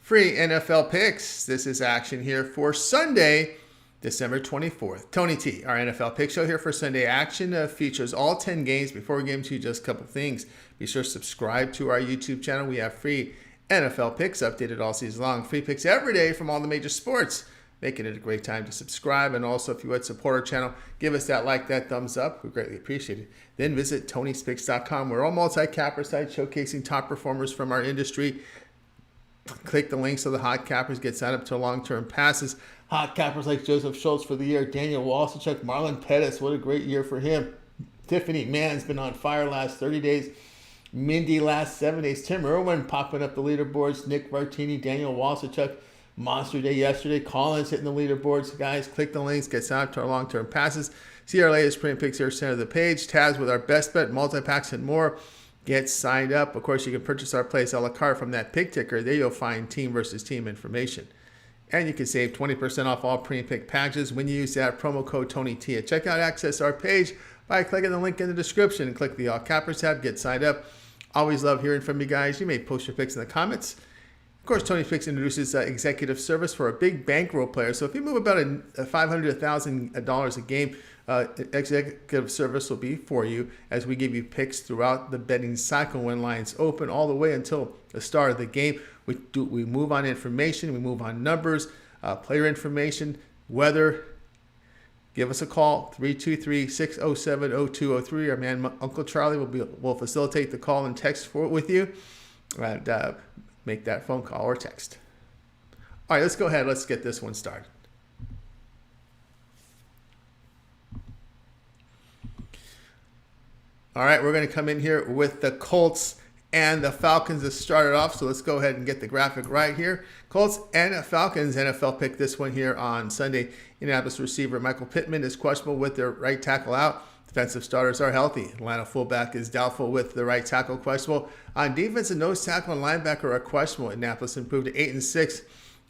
Free NFL picks. This is action here for Sunday, December 24th. Tony T, our NFL pick show here for Sunday action, features all 10 games. Before we get into just a couple things, be sure to subscribe to our YouTube channel. We have free NFL picks updated all season long. Free picks every day from all the major sports, making it a great time to subscribe. And also, if you would support our channel, give us that like, that thumbs up. We greatly appreciate it. Then visit Tony'sPicks.com. We're all multi-capper site showcasing top performers from our industry. Click the links so the hot cappers get signed up to long-term passes. Hot cappers like Joseph Schultz for the year, Daniel Walsichuk, Marlon Pettis. What a great year for him. Tiffany Mann's been on fire last 30 days. Mindy last 7 days. Tim Irwin popping up the leaderboards. Nick Martini, Daniel Walsichuk. Monster day yesterday. Collins hitting the leaderboards. Guys, click the links. Get signed up to our long-term passes. See our latest print picks here center of the page. Tabs with our best bet, multi-packs, and more. Get signed up. Of course, you can purchase our plays a la carte from that pick ticker. There you'll find team versus team information. And you can save 20% off all pre-pick packages when you use that promo code TonyT at checkout. Access our page by clicking the link in the description and click the All Cappers tab. Get signed up. Always love hearing from you guys. You may post your picks in the comments. Of course, Tony Picks introduces executive service for a big bankroll player. So if you move about $500 to $1,000 a game, executive service will be for you as we give you picks throughout the betting cycle when lines open all the way until the start of the game. We move on information, we move on numbers, player information, weather. Give us a call, 323-607-0203. Our man Uncle Charlie will facilitate the call and text with you, and make that phone call or text. All right, let's go ahead. Let's get this one started. All right, we're going to come in here with the Colts and the Falcons to start it off. So let's go ahead and get the graphic right here. Colts and Falcons NFL pick this one here on Sunday. Indianapolis receiver Michael Pittman is questionable with their right tackle out. Defensive starters are healthy. Atlanta fullback is doubtful with the right tackle questionable. On defense, the nose tackle and linebacker are questionable. Indianapolis improved to 8-6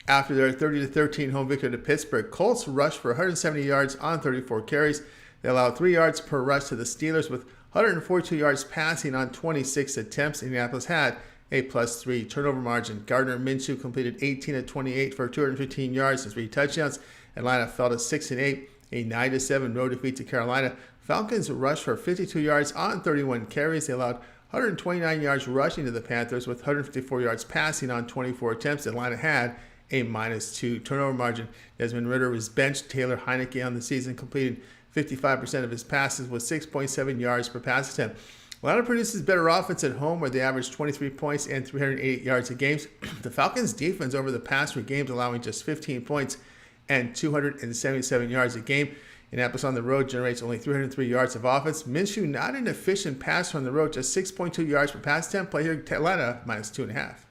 after their 30-13 home victory to Pittsburgh. Colts rushed for 170 yards on 34 carries. They allowed 3 yards per rush to the Steelers with 142 yards passing on 26 attempts. Indianapolis had a +3 turnover margin. Gardner Minshew completed 18-28 for 215 yards and 3 touchdowns. Atlanta fell to 6-8, a 9-7 road defeat to Carolina. Falcons rushed for 52 yards on 31 carries. They allowed 129 yards rushing to the Panthers with 154 yards passing on 24 attempts. Atlanta had a -2 turnover margin. Desmond Ridder was benched. Taylor Heineke on the season completed 55% of his passes with 6.7 yards per pass attempt. Atlanta produces better offense at home where they average 23 points and 388 yards a game. The Falcons' defense over the past 3 games allowing just 15 points and 277 yards a game. Indianapolis on the road generates only 303 yards of offense. Minshew not an efficient passer on the road, just 6.2 yards per pass attempt. Play here, Atlanta -2.5.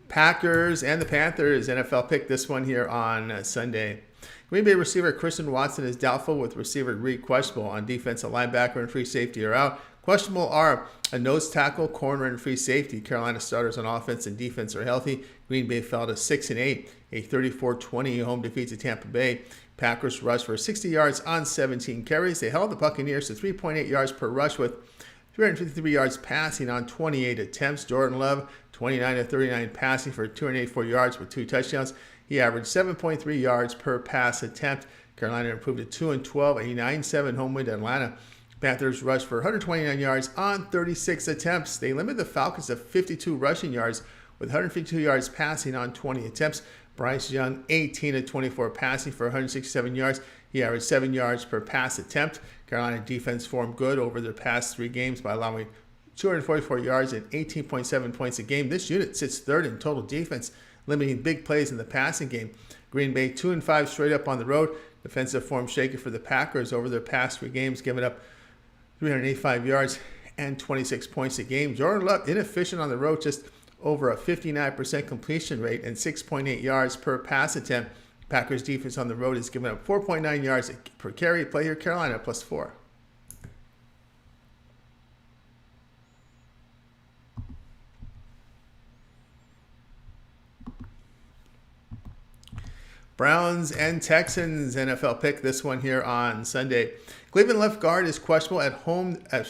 Packers and the Panthers NFL pick this one here on Sunday. Green Bay receiver Christian Watson is doubtful with receiver Reed questionable. On defense, a linebacker and free safety are out. Questionable are a nose tackle, corner, and free safety. Carolina starters on offense and defense are healthy. Green Bay fell to 6-8, a 34-20 home defeat to Tampa Bay. Packers rushed for 60 yards on 17 carries. They held the Buccaneers to 3.8 yards per rush with 353 yards passing on 28 attempts. Jordan Love, 29-39 passing for 284 yards with 2 touchdowns. He averaged 7.3 yards per pass attempt. Carolina improved to 2-12, a 9-7 home win to Atlanta. Panthers rushed for 129 yards on 36 attempts. They limited the Falcons to 52 rushing yards with 152 yards passing on 20 attempts. Bryce Young, 18-24 passing for 167 yards. He averaged 7 yards per pass attempt. Carolina defense formed good over their past 3 games by allowing 244 yards and 18.7 points a game. This unit sits 3rd in total defense, limiting big plays in the passing game. Green Bay 2-5 straight up on the road. Defensive form shaky for the Packers over their past 3 games, giving up 385 yards and 26 points a game. Jordan Love inefficient on the road, just over a 59% completion rate and 6.8 yards per pass attempt. Packers defense on the road is giving up 4.9 yards per carry. Play here, Carolina +4. Browns and Texans NFL pick. This one here on Sunday. Cleveland left guard is questionable at home on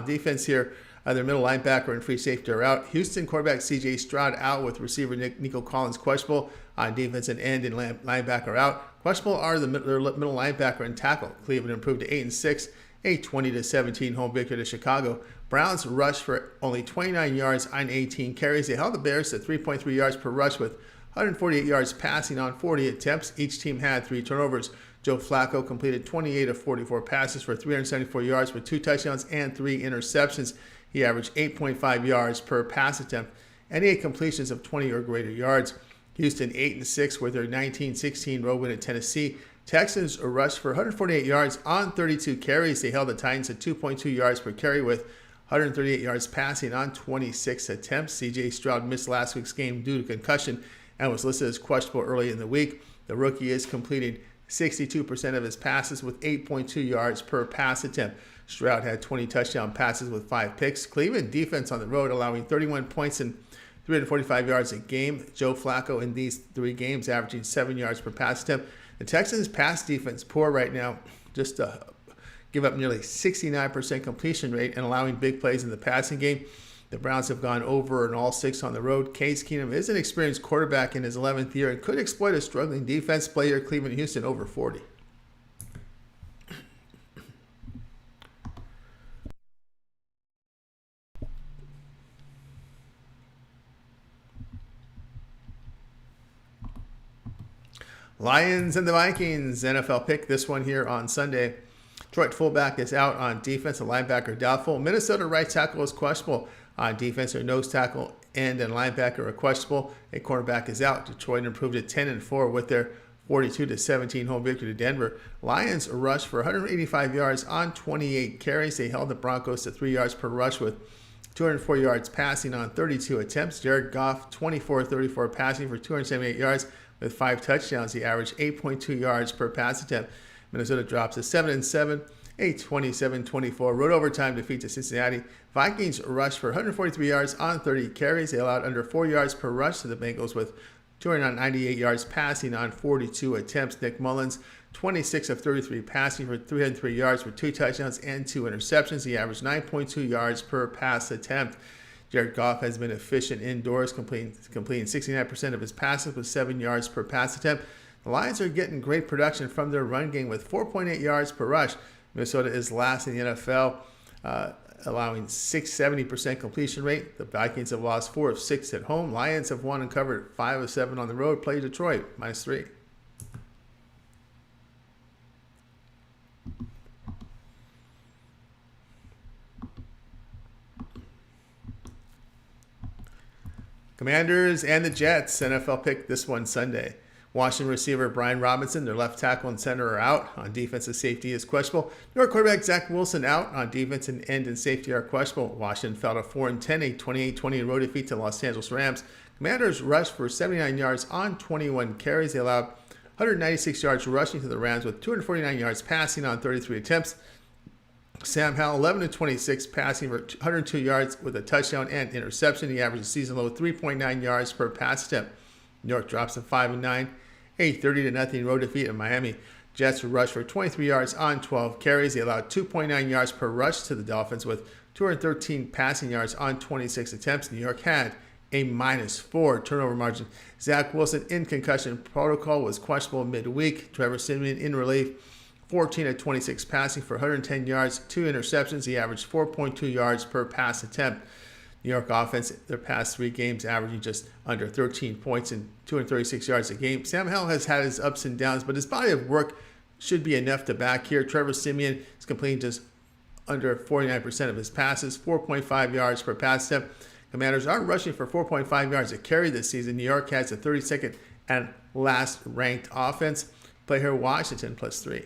defense here. Their middle linebacker and free safety are out. Houston quarterback C.J. Stroud out with receiver Nico Collins questionable on defense and end and linebacker out. Questionable are their middle linebacker and tackle. Cleveland improved to 8-6, a 20-17 home victory to Chicago. Browns rushed for only 29 yards on 18 carries. They held the Bears to 3.3 yards per rush with 148 yards passing on 40 attempts. Each team had 3 turnovers. Joe Flacco completed 28 of 44 passes for 374 yards with 2 touchdowns and 3 interceptions. He averaged 8.5 yards per pass attempt and 8 completions of 20 or greater yards. Houston 8-6 with their 19-16 road win at Tennessee. Texans rushed for 148 yards on 32 carries. They held the Titans at 2.2 yards per carry with 138 yards passing on 26 attempts. C.J. Stroud missed last week's game due to concussion and was listed as questionable early in the week. The rookie is completing 62% of his passes with 8.2 yards per pass attempt. Stroud had 20 touchdown passes with 5 picks. Cleveland defense on the road allowing 31 points and 345 yards a game. Joe Flacco in these 3 games averaging 7 yards per pass attempt. The Texans pass defense poor right now, just give up nearly 69% completion rate and allowing big plays in the passing game. The Browns have gone over in all 6 on the road. Case Keenum is an experienced quarterback in his 11th year and could exploit a struggling defense. Play here Cleveland Houston over 40. Lions and the Vikings NFL pick. This one here on Sunday. Detroit fullback is out on defense. A linebacker doubtful. Minnesota right tackle is questionable on defense. Their nose tackle, end, and linebacker are questionable. A cornerback is out. Detroit improved to 10-4 with their 42-17 home victory to Denver. Lions rushed for 185 yards on 28 carries. They held the Broncos to 3 yards per rush with 204 yards passing on 32 attempts. Jared Goff, 24-34 passing for 278 yards with 5 touchdowns. He averaged 8.2 yards per pass attempt. Minnesota drops to 7-7, a 27-24 road overtime defeat to Cincinnati. Vikings rushed for 143 yards on 30 carries. They allowed under 4 yards per rush to the Bengals with 298 yards passing on 42 attempts. Nick Mullins, 26 of 33 passing for 303 yards with 2 touchdowns and 2 interceptions. He averaged 9.2 yards per pass attempt. Jared Goff has been efficient indoors, completing 69% of his passes with 7 yards per pass attempt. The Lions are getting great production from their run game with 4.8 yards per rush. Minnesota is last in the NFL, allowing 70% completion rate. The Vikings have lost 4 of 6 at home. Lions have won and covered 5 of 7 on the road. Play Detroit, -3. Commanders and the Jets NFL pick. This one Sunday. Washington receiver Brian Robinson, their left tackle and center, are out. On defensive safety is questionable. New York quarterback Zach Wilson out. On defense and end and safety are questionable. Washington fell to 4-10, a 28-20 road defeat to Los Angeles Rams. Commanders rushed for 79 yards on 21 carries. They allowed 196 yards rushing to the Rams with 249 yards passing on 33 attempts. Sam Howell, 11-26, passing for 102 yards with a touchdown and interception. He averaged a season low 3.9 yards per pass attempt. New York drops to 5-9, a 30-0 road defeat in Miami. Jets rushed for 23 yards on 12 carries. They allowed 2.9 yards per rush to the Dolphins with 213 passing yards on 26 attempts. New York had a -4 turnover margin. Zach Wilson in concussion protocol was questionable midweek. Trevor Siemian in relief. 14-26 passing for 110 yards, 2 interceptions. He averaged 4.2 yards per pass attempt. New York offense, their past 3 games, averaging just under 13 points and 236 yards a game. Sam Howell has had his ups and downs, but his body of work should be enough to back here. Trevor Siemian is completing just under 49% of his passes, 4.5 yards per pass attempt. Commanders are rushing for 4.5 yards a carry this season. New York has the 32nd and last ranked offense. Play here Washington +3.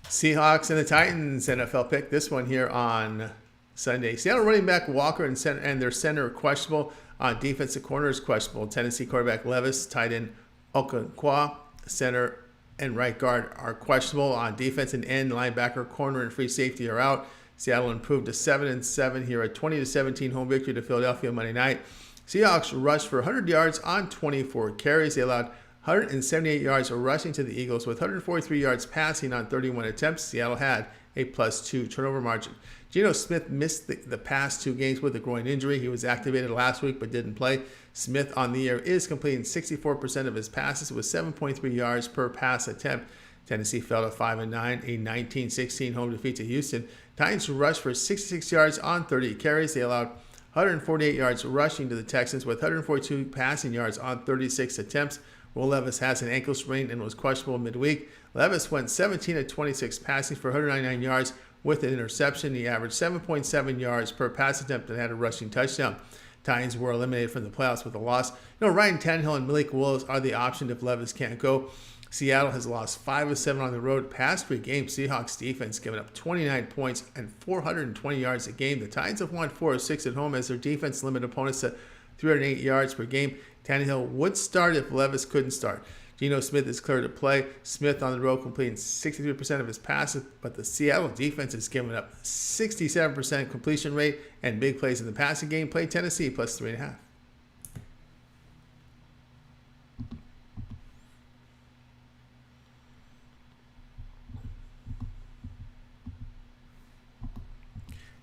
Seahawks and the Titans NFL pick. This one here on Sunday. Seattle running back Walker and their center are questionable. On defensive corner is questionable. Tennessee quarterback Levis, tight end Okonkwo, center and right guard are questionable. On defense, and end, linebacker, corner, and free safety are out. Seattle improved to 7-7 here, a 20-17 home victory to Philadelphia Monday night. Seahawks rushed for 100 yards on 24 carries. They allowed 178 yards rushing to the Eagles with 143 yards passing on 31 attempts. Seattle had a +2 turnover margin. Geno Smith missed the past 2 games with a groin injury. He was activated last week but didn't play. Smith on the year is completing 64% of his passes with 7.3 yards per pass attempt. Tennessee fell to 5-9, a 19-16 home defeat to Houston. Titans rushed for 66 yards on 30 carries. They allowed 148 yards rushing to the Texans with 142 passing yards on 36 attempts. Will Levis has an ankle sprain and was questionable midweek. Levis went 17-26 passing for 199 yards with an interception. He averaged 7.7 yards per pass attempt and had a rushing touchdown. Titans were eliminated from the playoffs with a loss. Ryan Tannehill and Malik Willis are the option if Levis can't go. Seattle has lost 5 of 7 on the road. Past 3 games, Seahawks defense giving up 29 points and 420 yards a game. The Titans have won 4 of 6 at home as their defense limited opponents to 308 yards per game. Tannehill would start if Levis couldn't start. Geno Smith is clear to play. Smith on the road completing 63% of his passes, but the Seattle defense is giving up 67% completion rate and big plays in the passing game. Play Tennessee +3.5.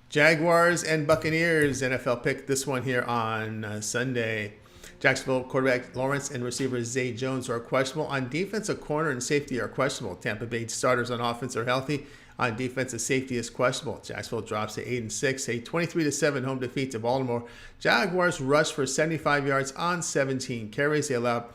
Jaguars and Buccaneers, NFL pick this one here on Sunday. Jacksonville quarterback Lawrence and receiver Zay Jones are questionable. On defense, a corner and safety are questionable. Tampa Bay starters on offense are healthy. On defense, a safety is questionable. Jacksonville drops to 8-6, a 23-7 home defeat to Baltimore. Jaguars rushed for 75 yards on 17 carries. They allowed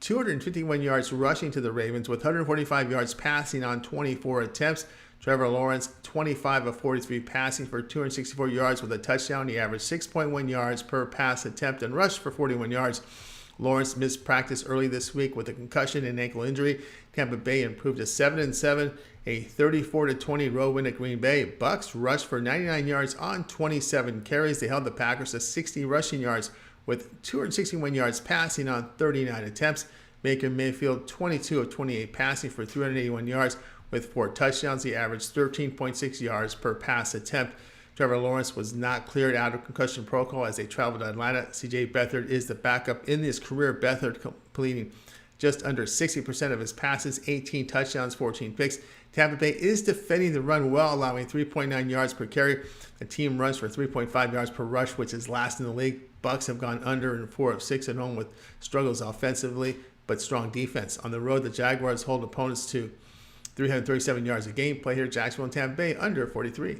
251 yards rushing to the Ravens with 145 yards passing on 24 attempts. Trevor Lawrence, 25 of 43 passing for 264 yards with a touchdown. He averaged 6.1 yards per pass attempt and rushed for 41 yards. Lawrence missed practice early this week with a concussion and ankle injury. Tampa Bay improved to 7-7, a 34-20 road win at Green Bay. Bucs rushed for 99 yards on 27 carries. They held the Packers to 60 rushing yards with 261 yards passing on 39 attempts. Baker Mayfield, 22 of 28 passing for 381 yards. With 4 touchdowns, he averaged 13.6 yards per pass attempt. Trevor Lawrence was not cleared out of concussion protocol as they traveled to Atlanta. C.J. Beathard is the backup in his career. Beathard completing just under 60% of his passes, 18 touchdowns, 14 picks. Tampa Bay is defending the run well, allowing 3.9 yards per carry. The team runs for 3.5 yards per rush, which is last in the league. Bucs have gone under in 4 of 6 at home with struggles offensively, but strong defense. On the road, the Jaguars hold opponents to 337 yards a game. Play here, Jacksonville and Tampa Bay under 43.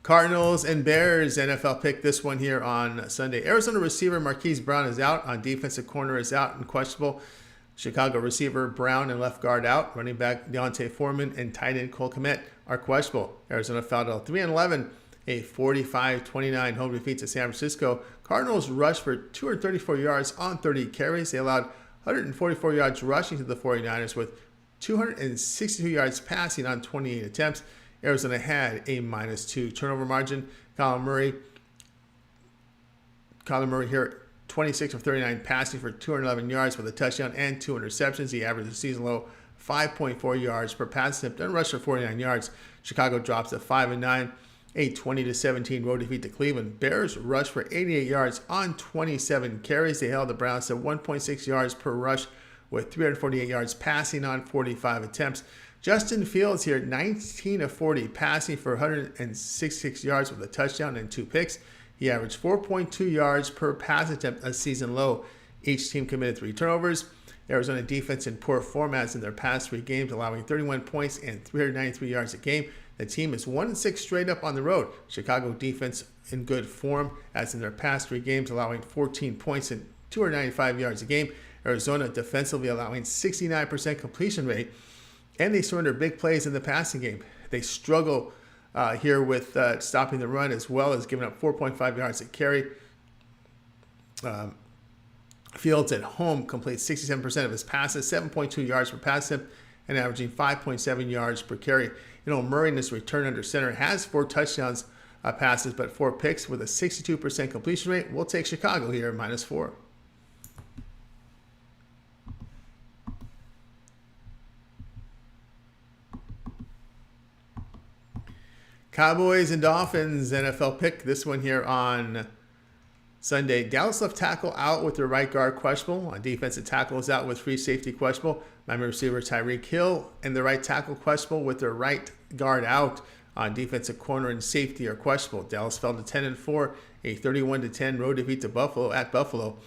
Cardinals and Bears, NFL pick this one here on Sunday. Arizona receiver Marquise Brown is out. On defensive corner is out and questionable. Chicago receiver Brown and left guard out. Running back Deontay Foreman and tight end Cole Kmet are questionable. Arizona fell to 3-11. A 45-29 home defeat to San Francisco. Cardinals rushed for 234 yards on 30 carries. They allowed 144 yards rushing to the 49ers with 262 yards passing on 28 attempts. Arizona had a -2 turnover margin. Kyler Murray here, 26 of 39 passing for 211 yards with a touchdown and 2 interceptions. He averaged a season low 5.4 yards per pass attempt and rushed for 49 yards. Chicago drops to 5-9. A 20-17 road defeat to Cleveland. Bears rushed for 88 yards on 27 carries. They held the Browns to 1.6 yards per rush with 348 yards passing on 45 attempts. Justin Fields here, 19 of 40 passing for 166 yards with a touchdown and 2 picks. He averaged 4.2 yards per pass attempt, a season low. Each team committed 3 turnovers. Arizona defense in poor form as in their past 3 games, allowing 31 points and 393 yards a game. The team is 1-6 straight up on the road. Chicago defense in good form as in their past 3 games, allowing 14 points and 295 yards a game. Arizona defensively allowing 69% completion rate, and they surrender big plays in the passing game. They struggle here with stopping the run as well as giving up 4.5 yards a carry. Fields at home completes 67% of his passes, 7.2 yards per pass attempt, and averaging 5.7 yards per carry. Murray in his return under center has 4 touchdowns passes, but 4 picks with a 62% completion rate. We'll take Chicago here, -4. Cowboys and Dolphins NFL pick. This one here on Sunday. Dallas left tackle out with their right guard questionable. On defensive tackle is out with free safety questionable. Miami receiver Tyreek Hill and the right tackle questionable with their right guard out. On defensive corner and safety are questionable. Dallas fell to 10-4, a 31-10 road defeat to Buffalo at Buffalo.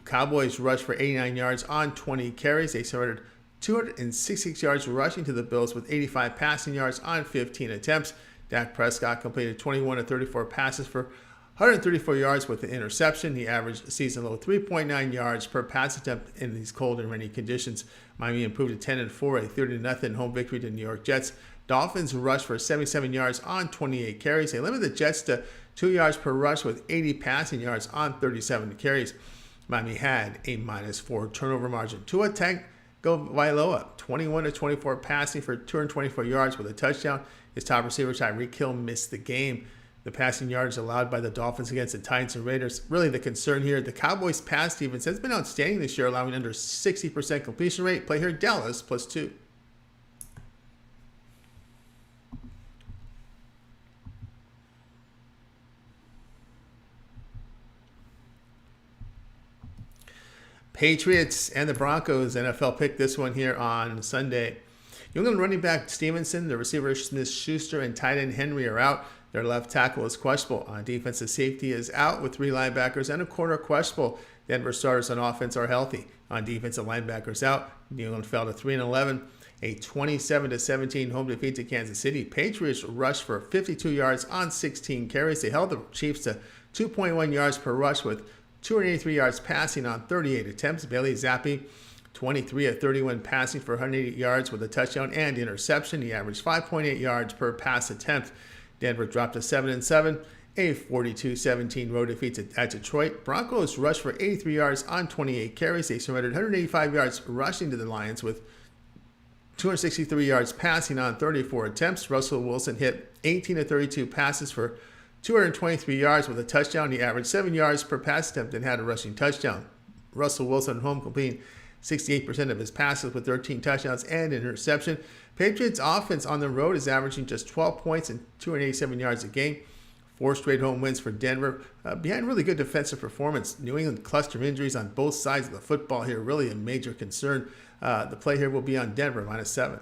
Cowboys rushed for 89 yards on 20 carries. They surrendered 266 yards rushing to the Bills with 85 passing yards on 15 attempts. Dak Prescott completed 21 of 34 passes for 134 yards with an interception. He averaged a season low 3.9 yards per pass attempt in these cold and rainy conditions. Miami improved to 10-4, a 30-0 home victory to New York Jets. Dolphins rushed for 77 yards on 28 carries. They limited the Jets to 2 yards per rush with 80 passing yards on 37 carries. Miami had a -4 turnover margin. Tua Tagovailoa, 21 of 24 passing for 224 yards with a touchdown. His top receiver, Tyreek Hill, missed the game. The passing yards allowed by the Dolphins against the Titans and Raiders. Really the concern here, the Cowboys' pass defense has been outstanding this year, allowing under 60% completion rate. Play here, Dallas, +2. Patriots and the Broncos NFL pick. This one here on Sunday. New England running back Stevenson, the receiver Smith-Schuster, and tight end Henry are out. Their left tackle is questionable. On defensive safety is out with 3 linebackers and a corner questionable. Denver starters on offense are healthy. On defensive linebackers out. New England fell to 3-11. A 27-17 home defeat to Kansas City. Patriots rushed for 52 yards on 16 carries. They held the Chiefs to 2.1 yards per rush with 283 yards passing on 38 attempts. Bailey Zappi, 23 of 31 passing for 180 yards with a touchdown and interception. He averaged 5.8 yards per pass attempt. Denver dropped to 7-7, a 42-17 road defeat at Detroit. Broncos rushed for 83 yards on 28 carries. They surrendered 185 yards rushing to the Lions with 263 yards passing on 34 attempts. Russell Wilson hit 18 of 32 passes for 223 yards with a touchdown. He averaged 7 yards per pass attempt and had a rushing touchdown. Russell Wilson at home completing 68% of his passes with 13 touchdowns and an interception. Patriots offense on the road is averaging just 12 points and 287 yards a game. 4 straight home wins for Denver behind really good defensive performance. New England cluster injuries on both sides of the football here, really a major concern. The play here will be on Denver, -7.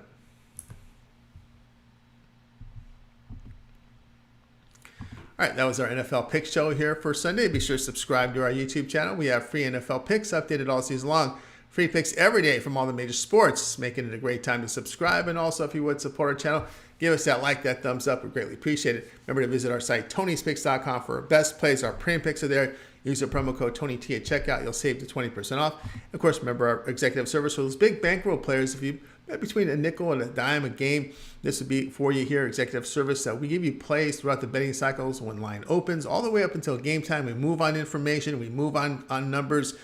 All right, that was our NFL Pick Show here for Sunday. Be sure to subscribe to our YouTube channel. We have free NFL picks updated all season long. Free picks every day from all the major sports, making it a great time to subscribe. And also, if you would support our channel, give us that like, that thumbs up. We greatly appreciate it. Remember to visit our site, Tony'sPicks.com, for our best plays. Our premium picks are there. Use the promo code TonyT at checkout. You'll save to 20% off. Of course, remember our executive service for those big bankroll players. If you bet between a nickel and a dime a game, this would be for you here, executive service. We give you plays throughout the betting cycles when line opens, all the way up until game time. We move on information. We move on numbers.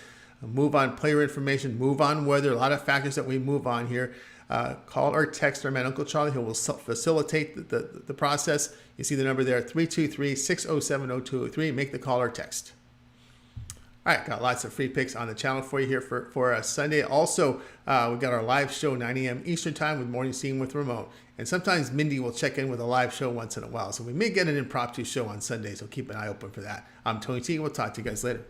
Move on player information, move on weather, a lot of factors that we move on here. Call or text our man, Uncle Charlie, who will facilitate the process. You see the number there, 323-607-0203. Make the call or text. All right, got lots of free picks on the channel for you here for Sunday. Also, we got our live show, 9 a.m. Eastern Time with Morning Scene with Ramon. And sometimes Mindy will check in with a live show once in a while. So we may get an impromptu show on Sunday, so keep an eye open for that. I'm Tony T. We'll talk to you guys later.